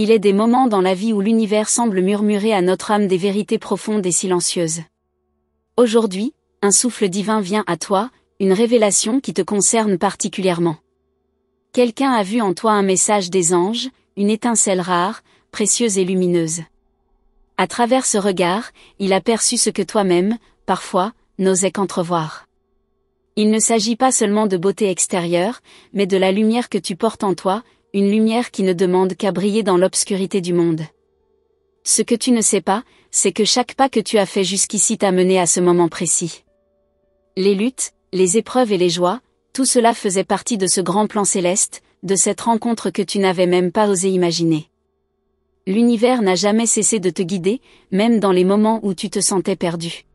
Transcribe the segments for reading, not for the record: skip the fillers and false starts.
Il est des moments dans la vie où l'univers semble murmurer à notre âme des vérités profondes et silencieuses. Aujourd'hui, un souffle divin vient à toi, une révélation qui te concerne particulièrement. Quelqu'un a vu en toi un message des anges, une étincelle rare, précieuse et lumineuse. À travers ce regard, il a perçu ce que toi-même, parfois, n'osais qu'entrevoir. Il ne s'agit pas seulement de beauté extérieure, mais de la lumière que tu portes en toi, une lumière qui ne demande qu'à briller dans l'obscurité du monde. Ce que tu ne sais pas, c'est que chaque pas que tu as fait jusqu'ici t'a mené à ce moment précis. Les luttes, les épreuves et les joies, tout cela faisait partie de ce grand plan céleste, de cette rencontre que tu n'avais même pas osé imaginer. L'univers n'a jamais cessé de te guider, même dans les moments où tu te sentais perdu.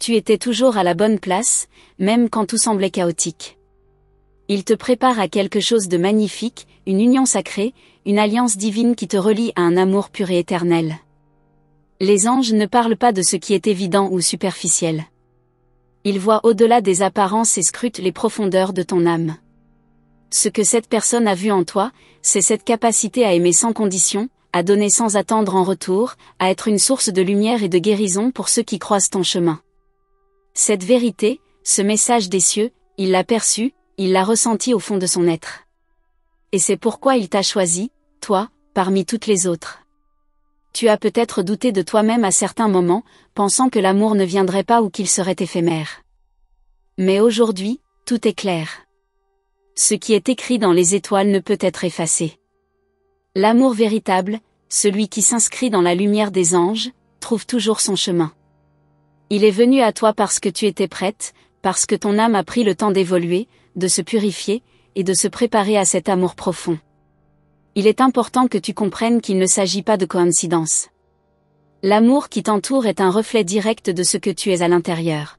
Tu étais toujours à la bonne place, même quand tout semblait chaotique. Il te prépare à quelque chose de magnifique, une union sacrée, une alliance divine qui te relie à un amour pur et éternel. Les anges ne parlent pas de ce qui est évident ou superficiel. Ils voient au-delà des apparences et scrutent les profondeurs de ton âme. Ce que cette personne a vu en toi, c'est cette capacité à aimer sans condition, à donner sans attendre en retour, à être une source de lumière et de guérison pour ceux qui croisent ton chemin. Cette vérité, ce message des cieux, il l'a perçu, il l'a ressenti au fond de son être. Et c'est pourquoi il t'a choisi, toi, parmi toutes les autres. Tu as peut-être douté de toi-même à certains moments, pensant que l'amour ne viendrait pas ou qu'il serait éphémère. Mais aujourd'hui, tout est clair. Ce qui est écrit dans les étoiles ne peut être effacé. L'amour véritable, celui qui s'inscrit dans la lumière des anges, trouve toujours son chemin. Il est venu à toi parce que tu étais prête, parce que ton âme a pris le temps d'évoluer, de se purifier, et de se préparer à cet amour profond. Il est important que tu comprennes qu'il ne s'agit pas de coïncidence. L'amour qui t'entoure est un reflet direct de ce que tu es à l'intérieur.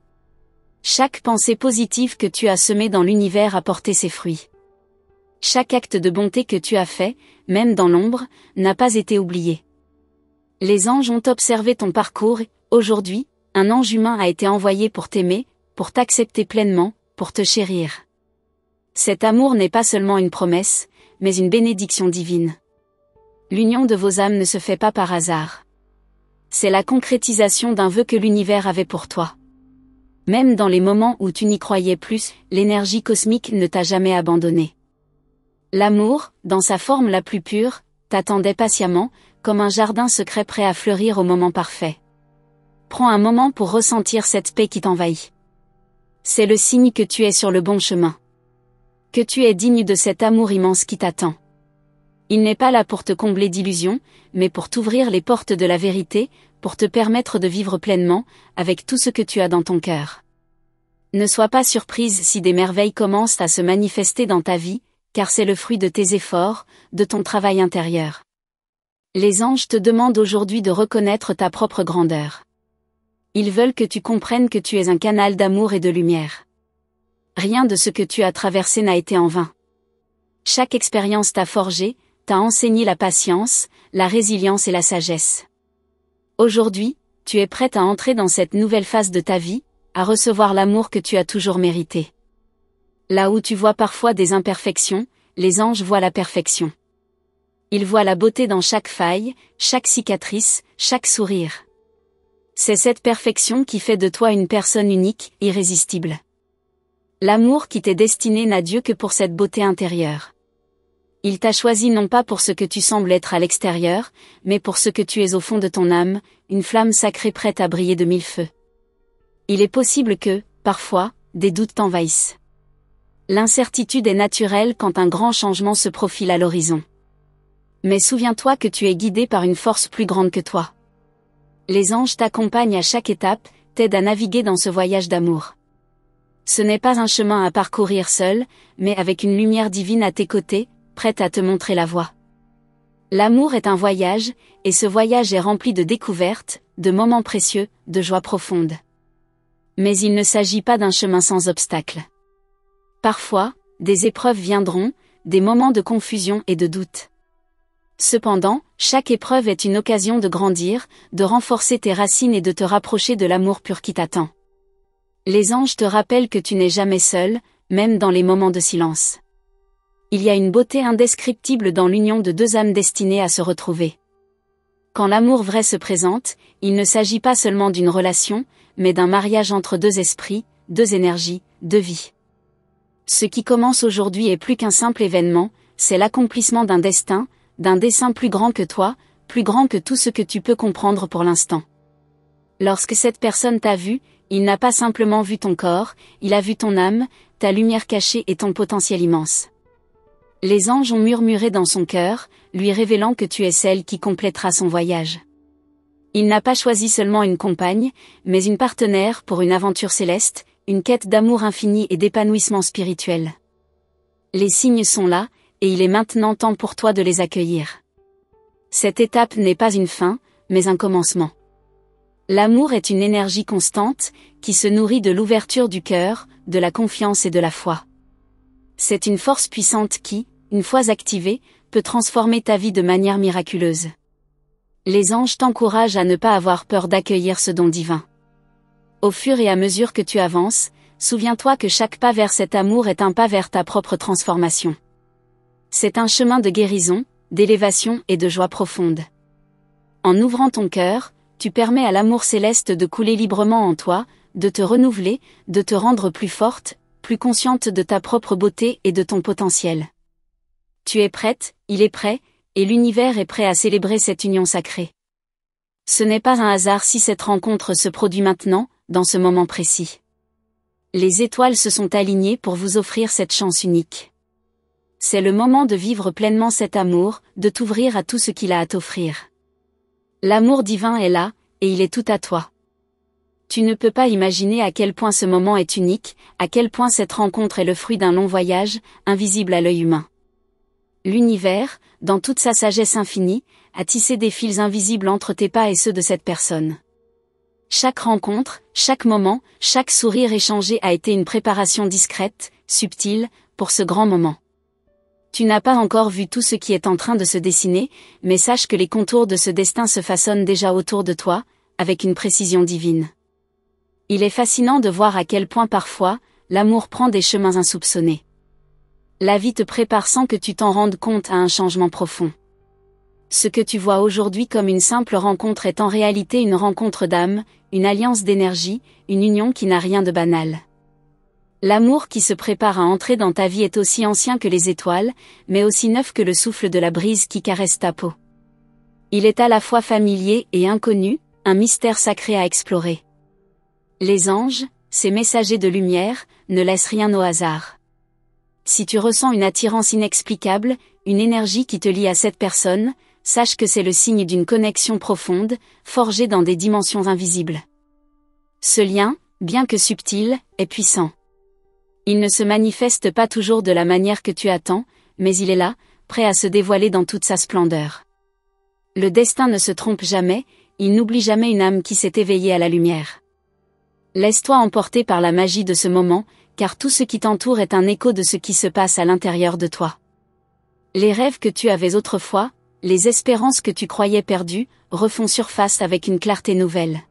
Chaque pensée positive que tu as semée dans l'univers a porté ses fruits. Chaque acte de bonté que tu as fait, même dans l'ombre, n'a pas été oublié. Les anges ont observé ton parcours et, aujourd'hui, un ange humain a été envoyé pour t'aimer, pour t'accepter pleinement, pour te chérir. Cet amour n'est pas seulement une promesse, mais une bénédiction divine. L'union de vos âmes ne se fait pas par hasard. C'est la concrétisation d'un vœu que l'univers avait pour toi. Même dans les moments où tu n'y croyais plus, l'énergie cosmique ne t'a jamais abandonné. L'amour, dans sa forme la plus pure, t'attendait patiemment, comme un jardin secret prêt à fleurir au moment parfait. Prends un moment pour ressentir cette paix qui t'envahit. C'est le signe que tu es sur le bon chemin. Que tu es digne de cet amour immense qui t'attend. Il n'est pas là pour te combler d'illusions, mais pour t'ouvrir les portes de la vérité, pour te permettre de vivre pleinement, avec tout ce que tu as dans ton cœur. Ne sois pas surprise si des merveilles commencent à se manifester dans ta vie, car c'est le fruit de tes efforts, de ton travail intérieur. Les anges te demandent aujourd'hui de reconnaître ta propre grandeur. Ils veulent que tu comprennes que tu es un canal d'amour et de lumière. Rien de ce que tu as traversé n'a été en vain. Chaque expérience t'a forgé, t'a enseigné la patience, la résilience et la sagesse. Aujourd'hui, tu es prête à entrer dans cette nouvelle phase de ta vie, à recevoir l'amour que tu as toujours mérité. Là où tu vois parfois des imperfections, les anges voient la perfection. Ils voient la beauté dans chaque faille, chaque cicatrice, chaque sourire. C'est cette perfection qui fait de toi une personne unique, irrésistible. L'amour qui t'est destiné n'a Dieu que pour cette beauté intérieure. Il t'a choisi non pas pour ce que tu sembles être à l'extérieur, mais pour ce que tu es au fond de ton âme, une flamme sacrée prête à briller de mille feux. Il est possible que, parfois, des doutes t'envahissent. L'incertitude est naturelle quand un grand changement se profile à l'horizon. Mais souviens-toi que tu es guidé par une force plus grande que toi. Les anges t'accompagnent à chaque étape, t'aident à naviguer dans ce voyage d'amour. Ce n'est pas un chemin à parcourir seul, mais avec une lumière divine à tes côtés, prête à te montrer la voie. L'amour est un voyage, et ce voyage est rempli de découvertes, de moments précieux, de joie profonde. Mais il ne s'agit pas d'un chemin sans obstacles. Parfois, des épreuves viendront, des moments de confusion et de doute. Cependant, chaque épreuve est une occasion de grandir, de renforcer tes racines et de te rapprocher de l'amour pur qui t'attend. Les anges te rappellent que tu n'es jamais seul, même dans les moments de silence. Il y a une beauté indescriptible dans l'union de deux âmes destinées à se retrouver. Quand l'amour vrai se présente, il ne s'agit pas seulement d'une relation, mais d'un mariage entre deux esprits, deux énergies, deux vies. Ce qui commence aujourd'hui est plus qu'un simple événement, c'est l'accomplissement d'un destin, d'un dessein plus grand que toi, plus grand que tout ce que tu peux comprendre pour l'instant. Lorsque cette personne t'a vu, il n'a pas simplement vu ton corps, il a vu ton âme, ta lumière cachée et ton potentiel immense. Les anges ont murmuré dans son cœur, lui révélant que tu es celle qui complétera son voyage. Il n'a pas choisi seulement une compagne, mais une partenaire pour une aventure céleste, une quête d'amour infini et d'épanouissement spirituel. Les signes sont là, et il est maintenant temps pour toi de les accueillir. Cette étape n'est pas une fin, mais un commencement. L'amour est une énergie constante, qui se nourrit de l'ouverture du cœur, de la confiance et de la foi. C'est une force puissante qui, une fois activée, peut transformer ta vie de manière miraculeuse. Les anges t'encouragent à ne pas avoir peur d'accueillir ce don divin. Au fur et à mesure que tu avances, souviens-toi que chaque pas vers cet amour est un pas vers ta propre transformation. C'est un chemin de guérison, d'élévation et de joie profonde. En ouvrant ton cœur, tu permets à l'amour céleste de couler librement en toi, de te renouveler, de te rendre plus forte, plus consciente de ta propre beauté et de ton potentiel. Tu es prête, il est prêt, et l'univers est prêt à célébrer cette union sacrée. Ce n'est pas un hasard si cette rencontre se produit maintenant, dans ce moment précis. Les étoiles se sont alignées pour vous offrir cette chance unique. C'est le moment de vivre pleinement cet amour, de t'ouvrir à tout ce qu'il a à t'offrir. L'amour divin est là, et il est tout à toi. Tu ne peux pas imaginer à quel point ce moment est unique, à quel point cette rencontre est le fruit d'un long voyage, invisible à l'œil humain. L'univers, dans toute sa sagesse infinie, a tissé des fils invisibles entre tes pas et ceux de cette personne. Chaque rencontre, chaque moment, chaque sourire échangé a été une préparation discrète, subtile, pour ce grand moment. Tu n'as pas encore vu tout ce qui est en train de se dessiner, mais sache que les contours de ce destin se façonnent déjà autour de toi, avec une précision divine. Il est fascinant de voir à quel point parfois, l'amour prend des chemins insoupçonnés. La vie te prépare sans que tu t'en rendes compte à un changement profond. Ce que tu vois aujourd'hui comme une simple rencontre est en réalité une rencontre d'âme, une alliance d'énergie, une union qui n'a rien de banal. L'amour qui se prépare à entrer dans ta vie est aussi ancien que les étoiles, mais aussi neuf que le souffle de la brise qui caresse ta peau. Il est à la fois familier et inconnu, un mystère sacré à explorer. Les anges, ces messagers de lumière, ne laissent rien au hasard. Si tu ressens une attirance inexplicable, une énergie qui te lie à cette personne, sache que c'est le signe d'une connexion profonde, forgée dans des dimensions invisibles. Ce lien, bien que subtil, est puissant. Il ne se manifeste pas toujours de la manière que tu attends, mais il est là, prêt à se dévoiler dans toute sa splendeur. Le destin ne se trompe jamais, il n'oublie jamais une âme qui s'est éveillée à la lumière. Laisse-toi emporter par la magie de ce moment, car tout ce qui t'entoure est un écho de ce qui se passe à l'intérieur de toi. Les rêves que tu avais autrefois, les espérances que tu croyais perdues, refont surface avec une clarté nouvelle.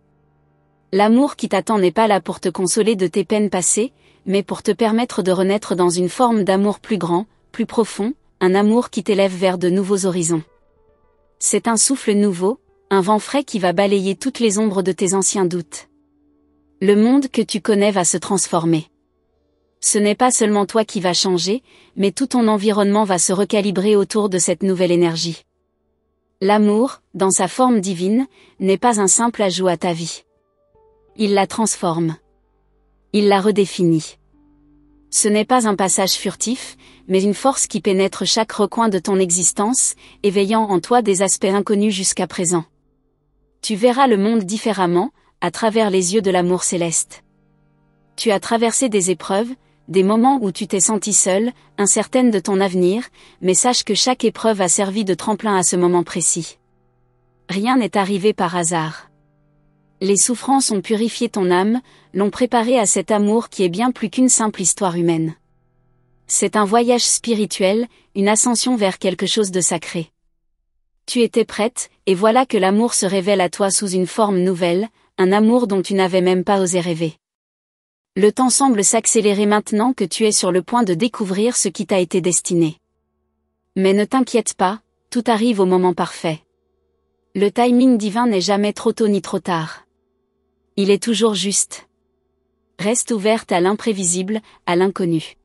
L'amour qui t'attend n'est pas là pour te consoler de tes peines passées, mais pour te permettre de renaître dans une forme d'amour plus grand, plus profond, un amour qui t'élève vers de nouveaux horizons. C'est un souffle nouveau, un vent frais qui va balayer toutes les ombres de tes anciens doutes. Le monde que tu connais va se transformer. Ce n'est pas seulement toi qui vas changer, mais tout ton environnement va se recalibrer autour de cette nouvelle énergie. L'amour, dans sa forme divine, n'est pas un simple ajout à ta vie. Il la transforme. Il la redéfinit. Ce n'est pas un passage furtif, mais une force qui pénètre chaque recoin de ton existence, éveillant en toi des aspects inconnus jusqu'à présent. Tu verras le monde différemment, à travers les yeux de l'amour céleste. Tu as traversé des épreuves, des moments où tu t'es sentie seule, incertaine de ton avenir, mais sache que chaque épreuve a servi de tremplin à ce moment précis. Rien n'est arrivé par hasard. Les souffrances ont purifié ton âme, l'ont préparé à cet amour qui est bien plus qu'une simple histoire humaine. C'est un voyage spirituel, une ascension vers quelque chose de sacré. Tu étais prête, et voilà que l'amour se révèle à toi sous une forme nouvelle, un amour dont tu n'avais même pas osé rêver. Le temps semble s'accélérer maintenant que tu es sur le point de découvrir ce qui t'a été destiné. Mais ne t'inquiète pas, tout arrive au moment parfait. Le timing divin n'est jamais trop tôt ni trop tard. Il est toujours juste. Reste ouverte à l'imprévisible, à l'inconnu.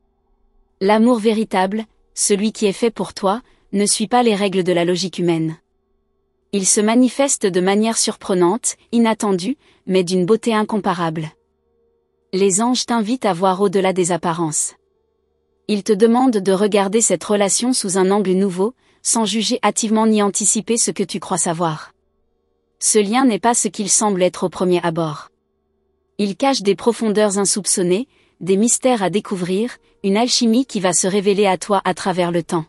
L'amour véritable, celui qui est fait pour toi, ne suit pas les règles de la logique humaine. Il se manifeste de manière surprenante, inattendue, mais d'une beauté incomparable. Les anges t'invitent à voir au-delà des apparences. Ils te demandent de regarder cette relation sous un angle nouveau, sans juger hâtivement ni anticiper ce que tu crois savoir. Ce lien n'est pas ce qu'il semble être au premier abord. Il cache des profondeurs insoupçonnées, des mystères à découvrir, une alchimie qui va se révéler à toi à travers le temps.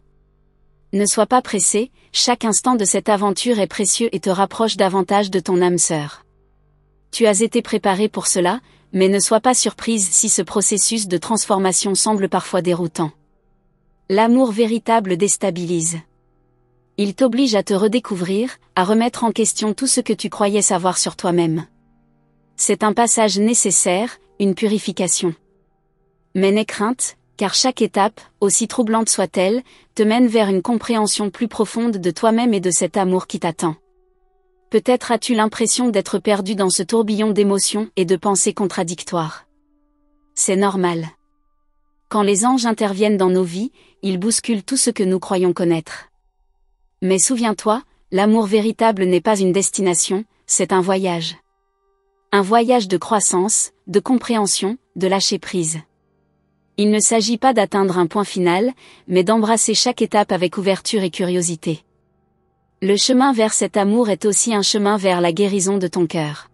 Ne sois pas pressé, chaque instant de cette aventure est précieux et te rapproche davantage de ton âme sœur. Tu as été préparé pour cela, mais ne sois pas surprise si ce processus de transformation semble parfois déroutant. L'amour véritable déstabilise. Il t'oblige à te redécouvrir, à remettre en question tout ce que tu croyais savoir sur toi-même. C'est un passage nécessaire, une purification. Mais n'aie crainte, car chaque étape, aussi troublante soit-elle, te mène vers une compréhension plus profonde de toi-même et de cet amour qui t'attend. Peut-être as-tu l'impression d'être perdu dans ce tourbillon d'émotions et de pensées contradictoires. C'est normal. Quand les anges interviennent dans nos vies, ils bousculent tout ce que nous croyons connaître. Mais souviens-toi, l'amour véritable n'est pas une destination, c'est un voyage. Un voyage de croissance, de compréhension, de lâcher prise. Il ne s'agit pas d'atteindre un point final, mais d'embrasser chaque étape avec ouverture et curiosité. Le chemin vers cet amour est aussi un chemin vers la guérison de ton cœur.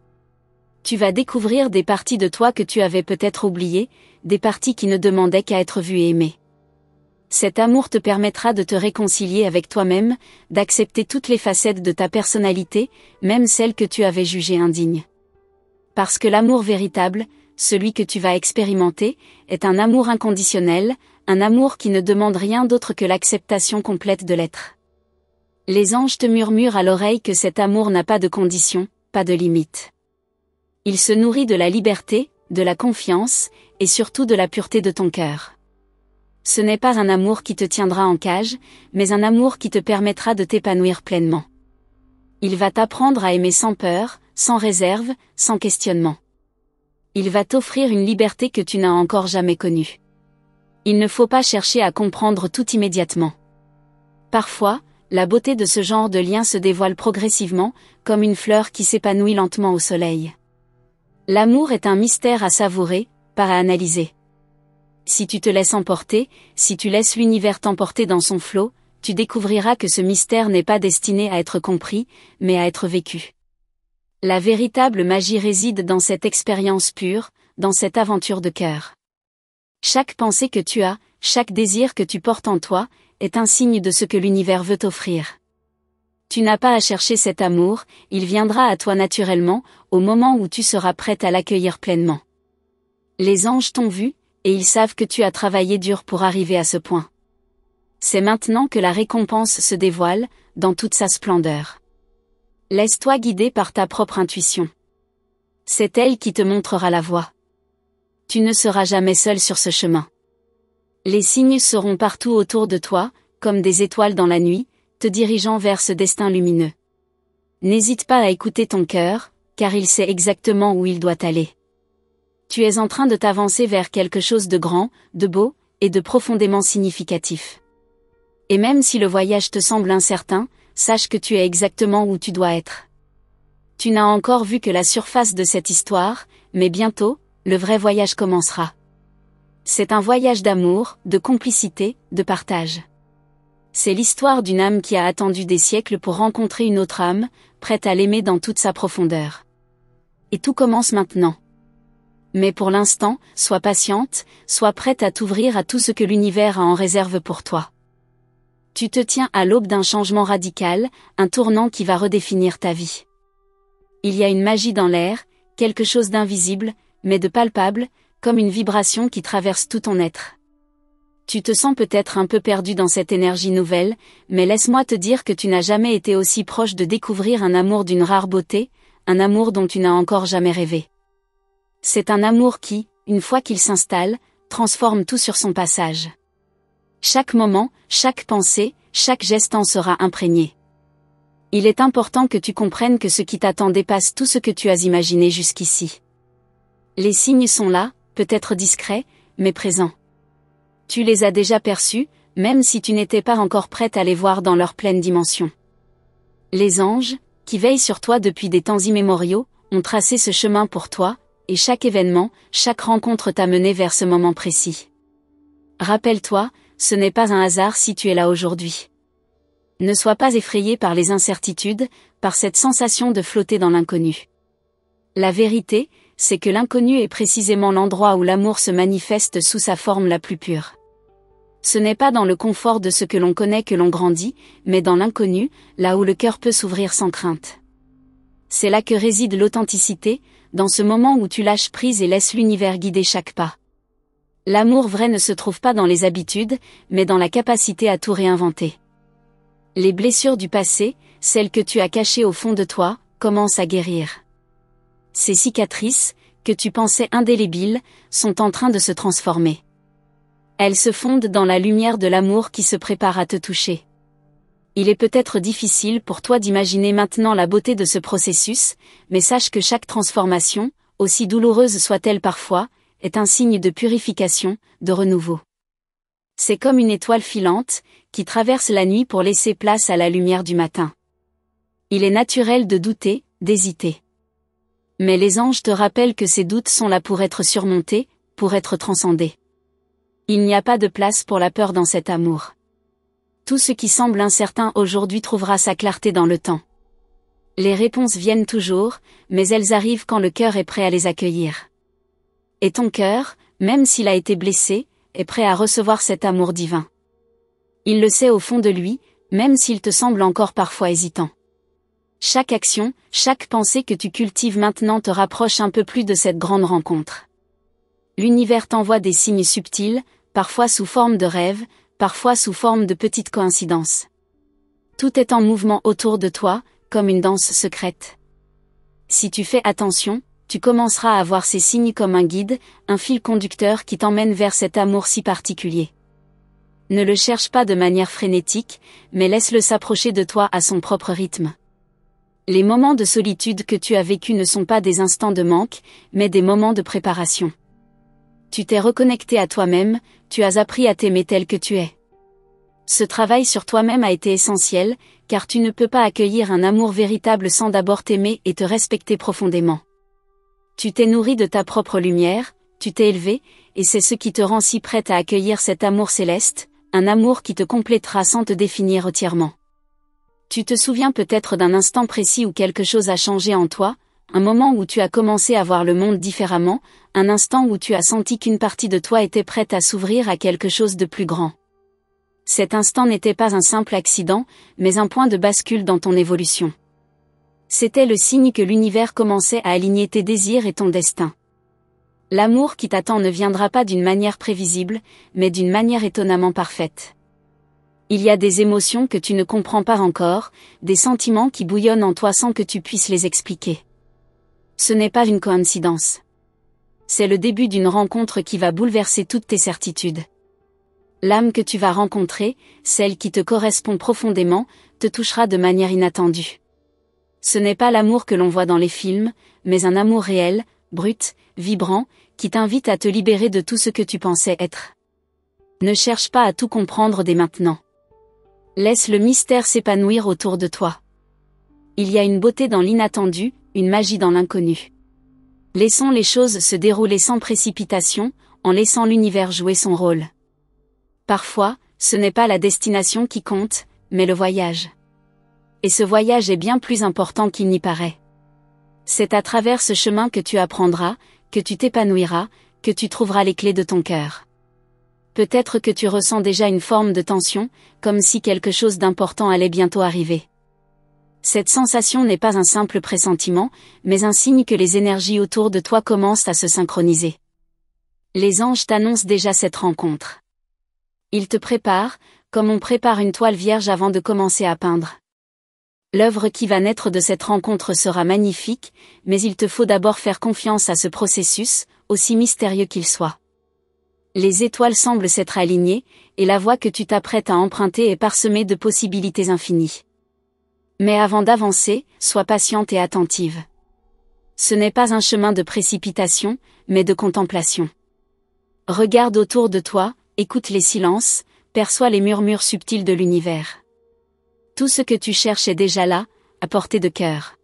Tu vas découvrir des parties de toi que tu avais peut-être oubliées, des parties qui ne demandaient qu'à être vues et aimées. Cet amour te permettra de te réconcilier avec toi-même, d'accepter toutes les facettes de ta personnalité, même celles que tu avais jugées indignes. Parce que l'amour véritable, celui que tu vas expérimenter, est un amour inconditionnel, un amour qui ne demande rien d'autre que l'acceptation complète de l'être. Les anges te murmurent à l'oreille que cet amour n'a pas de conditions, pas de limites. Il se nourrit de la liberté, de la confiance, et surtout de la pureté de ton cœur. Ce n'est pas un amour qui te tiendra en cage, mais un amour qui te permettra de t'épanouir pleinement. Il va t'apprendre à aimer sans peur, sans réserve, sans questionnement. Il va t'offrir une liberté que tu n'as encore jamais connue. Il ne faut pas chercher à comprendre tout immédiatement. Parfois, la beauté de ce genre de lien se dévoile progressivement, comme une fleur qui s'épanouit lentement au soleil. L'amour est un mystère à savourer, pas à analyser. Si tu te laisses emporter, si tu laisses l'univers t'emporter dans son flot, tu découvriras que ce mystère n'est pas destiné à être compris, mais à être vécu. La véritable magie réside dans cette expérience pure, dans cette aventure de cœur. Chaque pensée que tu as, chaque désir que tu portes en toi, est un signe de ce que l'univers veut t'offrir. Tu n'as pas à chercher cet amour, il viendra à toi naturellement, au moment où tu seras prête à l'accueillir pleinement. Les anges t'ont vu, et ils savent que tu as travaillé dur pour arriver à ce point. C'est maintenant que la récompense se dévoile, dans toute sa splendeur. Laisse-toi guider par ta propre intuition. C'est elle qui te montrera la voie. Tu ne seras jamais seul sur ce chemin. Les signes seront partout autour de toi, comme des étoiles dans la nuit, te dirigeant vers ce destin lumineux. N'hésite pas à écouter ton cœur, car il sait exactement où il doit aller. Tu es en train de t'avancer vers quelque chose de grand, de beau, et de profondément significatif. Et même si le voyage te semble incertain, sache que tu es exactement où tu dois être. Tu n'as encore vu que la surface de cette histoire, mais bientôt, le vrai voyage commencera. C'est un voyage d'amour, de complicité, de partage. C'est l'histoire d'une âme qui a attendu des siècles pour rencontrer une autre âme, prête à l'aimer dans toute sa profondeur. Et tout commence maintenant. Mais pour l'instant, sois patiente, sois prête à t'ouvrir à tout ce que l'univers a en réserve pour toi. Tu te tiens à l'aube d'un changement radical, un tournant qui va redéfinir ta vie. Il y a une magie dans l'air, quelque chose d'invisible, mais de palpable, comme une vibration qui traverse tout ton être. Tu te sens peut-être un peu perdu dans cette énergie nouvelle, mais laisse-moi te dire que tu n'as jamais été aussi proche de découvrir un amour d'une rare beauté, un amour dont tu n'as encore jamais rêvé. C'est un amour qui, une fois qu'il s'installe, transforme tout sur son passage. Chaque moment, chaque pensée, chaque geste en sera imprégné. Il est important que tu comprennes que ce qui t'attend dépasse tout ce que tu as imaginé jusqu'ici. Les signes sont là, peut-être discrets, mais présents. Tu les as déjà perçus, même si tu n'étais pas encore prête à les voir dans leur pleine dimension. Les anges, qui veillent sur toi depuis des temps immémoriaux, ont tracé ce chemin pour toi, et chaque événement, chaque rencontre t'a mené vers ce moment précis. Rappelle-toi, ce n'est pas un hasard si tu es là aujourd'hui. Ne sois pas effrayé par les incertitudes, par cette sensation de flotter dans l'inconnu. La vérité, c'est que l'inconnu est précisément l'endroit où l'amour se manifeste sous sa forme la plus pure. Ce n'est pas dans le confort de ce que l'on connaît que l'on grandit, mais dans l'inconnu, là où le cœur peut s'ouvrir sans crainte. C'est là que réside l'authenticité, dans ce moment où tu lâches prise et laisses l'univers guider chaque pas. L'amour vrai ne se trouve pas dans les habitudes, mais dans la capacité à tout réinventer. Les blessures du passé, celles que tu as cachées au fond de toi, commencent à guérir. Ces cicatrices, que tu pensais indélébiles, sont en train de se transformer. Elles se fondent dans la lumière de l'amour qui se prépare à te toucher. Il est peut-être difficile pour toi d'imaginer maintenant la beauté de ce processus, mais sache que chaque transformation, aussi douloureuse soit-elle parfois, est un signe de purification, de renouveau. C'est comme une étoile filante, qui traverse la nuit pour laisser place à la lumière du matin. Il est naturel de douter, d'hésiter. Mais les anges te rappellent que ces doutes sont là pour être surmontés, pour être transcendés. Il n'y a pas de place pour la peur dans cet amour. Tout ce qui semble incertain aujourd'hui trouvera sa clarté dans le temps. Les réponses viennent toujours, mais elles arrivent quand le cœur est prêt à les accueillir. Et ton cœur, même s'il a été blessé, est prêt à recevoir cet amour divin. Il le sait au fond de lui, même s'il te semble encore parfois hésitant. Chaque action, chaque pensée que tu cultives maintenant te rapproche un peu plus de cette grande rencontre. L'univers t'envoie des signes subtils, parfois sous forme de rêves, parfois sous forme de petites coïncidences. Tout est en mouvement autour de toi, comme une danse secrète. Si tu fais attention, tu commenceras à voir ces signes comme un guide, un fil conducteur qui t'emmène vers cet amour si particulier. Ne le cherche pas de manière frénétique, mais laisse-le s'approcher de toi à son propre rythme. Les moments de solitude que tu as vécus ne sont pas des instants de manque, mais des moments de préparation. Tu t'es reconnecté à toi-même, tu as appris à t'aimer tel que tu es. Ce travail sur toi-même a été essentiel, car tu ne peux pas accueillir un amour véritable sans d'abord t'aimer et te respecter profondément. Tu t'es nourri de ta propre lumière, tu t'es élevé, et c'est ce qui te rend si prête à accueillir cet amour céleste, un amour qui te complétera sans te définir entièrement. Tu te souviens peut-être d'un instant précis où quelque chose a changé en toi, un moment où tu as commencé à voir le monde différemment, un instant où tu as senti qu'une partie de toi était prête à s'ouvrir à quelque chose de plus grand. Cet instant n'était pas un simple accident, mais un point de bascule dans ton évolution. C'était le signe que l'univers commençait à aligner tes désirs et ton destin. L'amour qui t'attend ne viendra pas d'une manière prévisible, mais d'une manière étonnamment parfaite. Il y a des émotions que tu ne comprends pas encore, des sentiments qui bouillonnent en toi sans que tu puisses les expliquer. Ce n'est pas une coïncidence. C'est le début d'une rencontre qui va bouleverser toutes tes certitudes. L'âme que tu vas rencontrer, celle qui te correspond profondément, te touchera de manière inattendue. Ce n'est pas l'amour que l'on voit dans les films, mais un amour réel, brut, vibrant, qui t'invite à te libérer de tout ce que tu pensais être. Ne cherche pas à tout comprendre dès maintenant. Laisse le mystère s'épanouir autour de toi. Il y a une beauté dans l'inattendu, une magie dans l'inconnu. Laissons les choses se dérouler sans précipitation, en laissant l'univers jouer son rôle. Parfois, ce n'est pas la destination qui compte, mais le voyage. Et ce voyage est bien plus important qu'il n'y paraît. C'est à travers ce chemin que tu apprendras, que tu t'épanouiras, que tu trouveras les clés de ton cœur. Peut-être que tu ressens déjà une forme de tension, comme si quelque chose d'important allait bientôt arriver. Cette sensation n'est pas un simple pressentiment, mais un signe que les énergies autour de toi commencent à se synchroniser. Les anges t'annoncent déjà cette rencontre. Ils te préparent, comme on prépare une toile vierge avant de commencer à peindre. L'œuvre qui va naître de cette rencontre sera magnifique, mais il te faut d'abord faire confiance à ce processus, aussi mystérieux qu'il soit. Les étoiles semblent s'être alignées, et la voie que tu t'apprêtes à emprunter est parsemée de possibilités infinies. Mais avant d'avancer, sois patiente et attentive. Ce n'est pas un chemin de précipitation, mais de contemplation. Regarde autour de toi, écoute les silences, perçois les murmures subtils de l'univers. Tout ce que tu cherches est déjà là, à portée de cœur.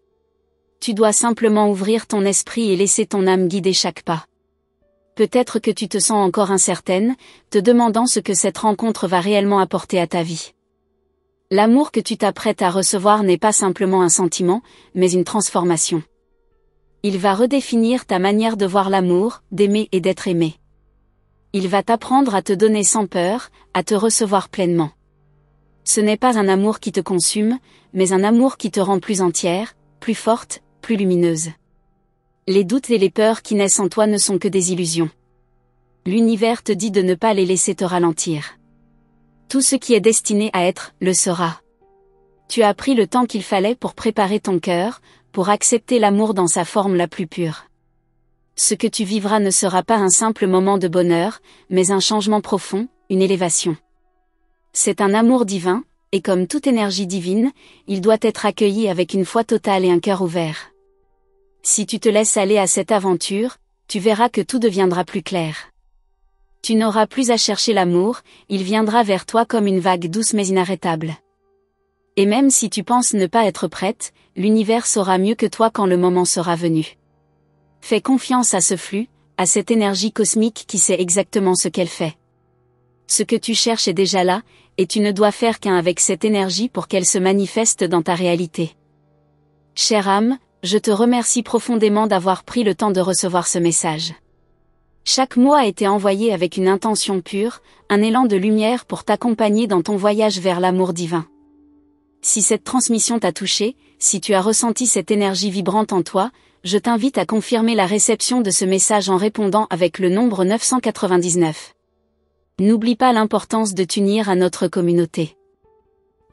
Tu dois simplement ouvrir ton esprit et laisser ton âme guider chaque pas. Peut-être que tu te sens encore incertaine, te demandant ce que cette rencontre va réellement apporter à ta vie. L'amour que tu t'apprêtes à recevoir n'est pas simplement un sentiment, mais une transformation. Il va redéfinir ta manière de voir l'amour, d'aimer et d'être aimé. Il va t'apprendre à te donner sans peur, à te recevoir pleinement. Ce n'est pas un amour qui te consume, mais un amour qui te rend plus entière, plus forte, plus lumineuse. Les doutes et les peurs qui naissent en toi ne sont que des illusions. L'univers te dit de ne pas les laisser te ralentir. Tout ce qui est destiné à être, le sera. Tu as pris le temps qu'il fallait pour préparer ton cœur, pour accepter l'amour dans sa forme la plus pure. Ce que tu vivras ne sera pas un simple moment de bonheur, mais un changement profond, une élévation. C'est un amour divin, et comme toute énergie divine, il doit être accueilli avec une foi totale et un cœur ouvert. Si tu te laisses aller à cette aventure, tu verras que tout deviendra plus clair. Tu n'auras plus à chercher l'amour, il viendra vers toi comme une vague douce mais inarrêtable. Et même si tu penses ne pas être prête, l'univers saura mieux que toi quand le moment sera venu. Fais confiance à ce flux, à cette énergie cosmique qui sait exactement ce qu'elle fait. Ce que tu cherches est déjà là, et tu ne dois faire qu'un avec cette énergie pour qu'elle se manifeste dans ta réalité. Chère âme, je te remercie profondément d'avoir pris le temps de recevoir ce message. Chaque mot a été envoyé avec une intention pure, un élan de lumière pour t'accompagner dans ton voyage vers l'amour divin. Si cette transmission t'a touché, si tu as ressenti cette énergie vibrante en toi, je t'invite à confirmer la réception de ce message en répondant avec le nombre 999. N'oublie pas l'importance de t'unir à notre communauté.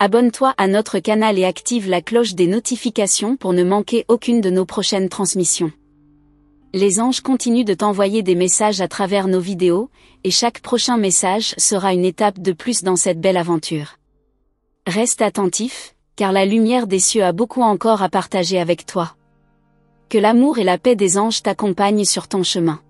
Abonne-toi à notre canal et active la cloche des notifications pour ne manquer aucune de nos prochaines transmissions. Les anges continuent de t'envoyer des messages à travers nos vidéos, et chaque prochain message sera une étape de plus dans cette belle aventure. Reste attentif, car la lumière des cieux a beaucoup encore à partager avec toi. Que l'amour et la paix des anges t'accompagnent sur ton chemin.